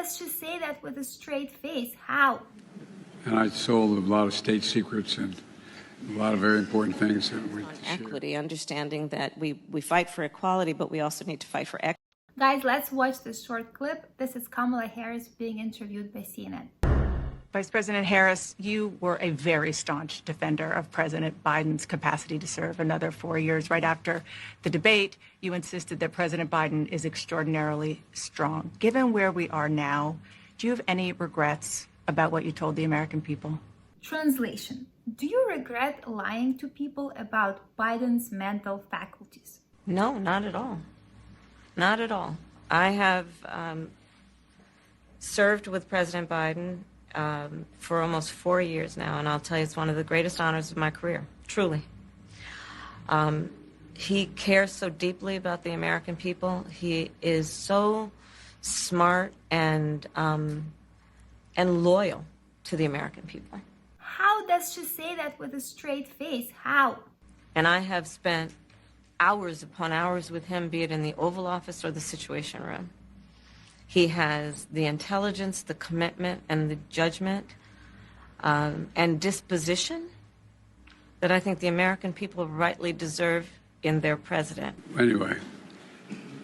does she say that with a straight face? How? And I sold a lot of state secrets and a lot of very important things that we equity, understanding that we fight for equality, but we also need to fight for equity. Guys, let's watch this short clip. This is Kamala Harris being interviewed by CNN. Vice President Harris, you were a very staunch defender of President Biden's capacity to serve another 4 years. Right after the debate, you insisted that President Biden is extraordinarily strong. Given where we are now, do you have any regrets about what you told the American people? Translation. Do you regret lying to people about Biden's mental faculties? No, not at all. Not at all. I have served with President Biden for almost 4 years now, and I'll tell you, it's one of the greatest honors of my career, truly. He cares so deeply about the American people. He is so smart and loyal to the American people. How does she say that with a straight face? How? And I have spent hours upon hours with him, be it in the Oval Office or the Situation Room. He has the intelligence, the commitment, and the judgment and disposition that I think the American people rightly deserve in their president. Anyway,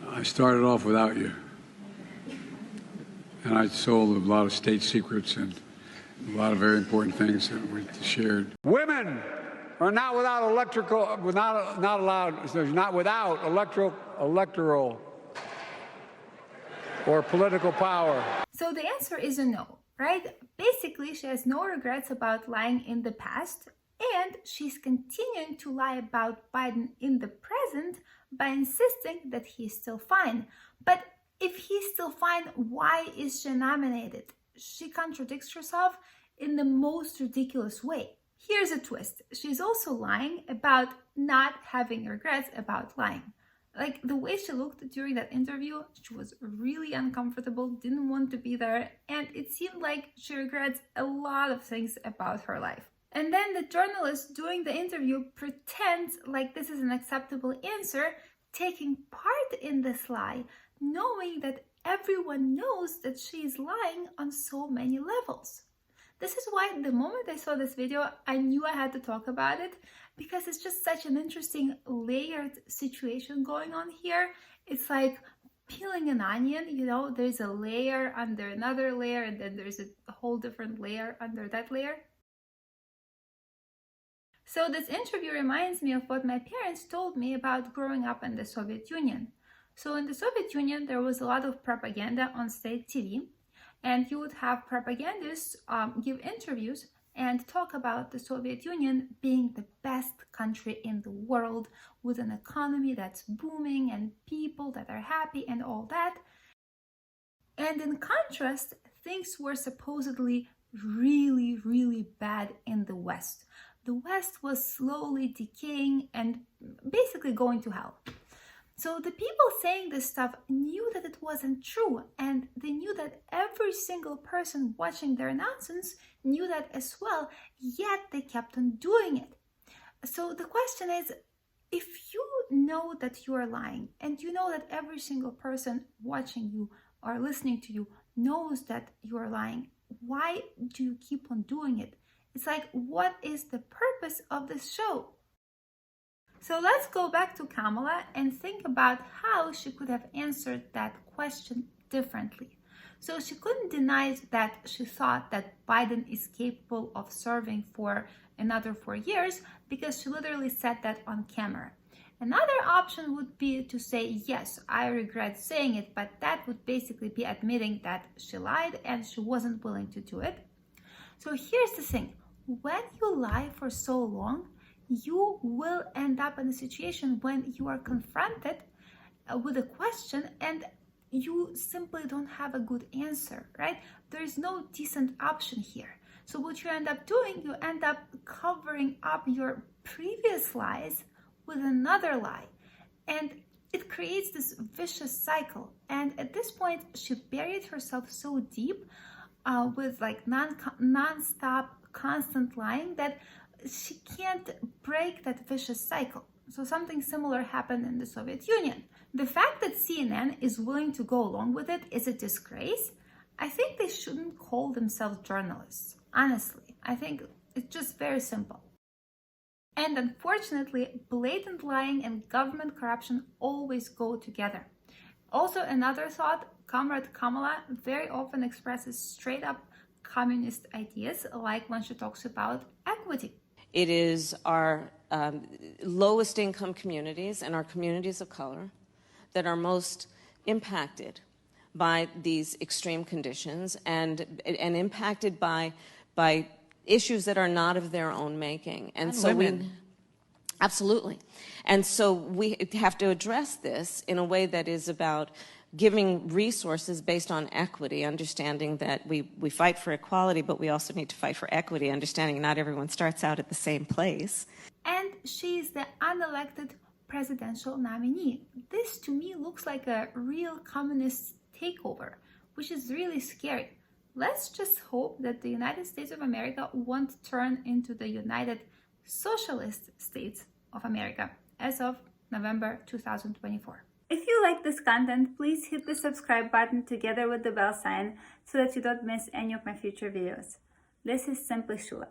I started off without you. And I sold a lot of state secrets and a lot of very important things that we shared. Women are not without electoral or political power. So the answer is a no, right? Basically, she has no regrets about lying in the past, and she's continuing to lie about Biden in the present by insisting that he's still fine. But if he's still fine, why is she nominated? She contradicts herself in the most ridiculous way. Here's a twist. She's also lying about not having regrets about lying. Like, the way she looked during that interview, she was really uncomfortable, didn't want to be there, and it seemed like she regrets a lot of things about her life. And then the journalist doing the interview pretends like this is an acceptable answer, taking part in this lie, knowing that everyone knows that she is lying on so many levels. This is why the moment I saw this video, I knew I had to talk about it, because it's just such an interesting layered situation going on here. It's like peeling an onion, you know, there's a layer under another layer, and then there's a whole different layer under that layer. So this interview reminds me of what my parents told me about growing up in the Soviet Union. So in the Soviet Union, there was a lot of propaganda on state TV, and you would have propagandists give interviews and talk about the Soviet Union being the best country in the world, with an economy that's booming and people that are happy and all that. And in contrast, things were supposedly really, really bad in the West. The West was slowly decaying and basically going to hell. So the people saying this stuff knew that it wasn't true, and they knew that every single person watching their announcements knew that as well, yet they kept on doing it. So the question is, if you know that you are lying, and you know that every single person watching you or listening to you knows that you are lying, why do you keep on doing it? It's like, what is the purpose of this show? So let's go back to Kamala and think about how she could have answered that question differently. So she couldn't deny that she thought that Biden is capable of serving for another 4 years, because she literally said that on camera. Another option would be to say, yes, I regret saying it, but that would basically be admitting that she lied and she wasn't willing to do it. So here's the thing. When you lie for so long, you will end up in a situation when you are confronted with a question and you simply don't have a good answer, right? There is no decent option here. So what you end up doing, you end up covering up your previous lies with another lie. And it creates this vicious cycle. And at this point, she buried herself so deep with like non-stop constant lying that she can't break that vicious cycle. So something similar happened in the Soviet Union. The fact that CNN is willing to go along with it is a disgrace, I think they shouldn't call themselves journalists. Honestly, I think it's just very simple. And unfortunately, blatant lying and government corruption always go together. Also, another thought, Comrade Kamala very often expresses straight up communist ideas, like when she talks about equity. It is our lowest income communities and our communities of color that are most impacted by these extreme conditions and impacted by issues that are not of their own making. And so women. Absolutely. And so we have to address this in a way that is about giving resources based on equity, understanding that we fight for equality, but we also need to fight for equity, understanding not everyone starts out at the same place. And she is the unelected presidential nominee. This to me looks like a real communist takeover, which is really scary. Let's just hope that the United States of America won't turn into the United Socialist States of America as of November 2024. If you like this content, please hit the subscribe button together with the bell sign so that you don't miss any of my future videos. This is Simply Shula.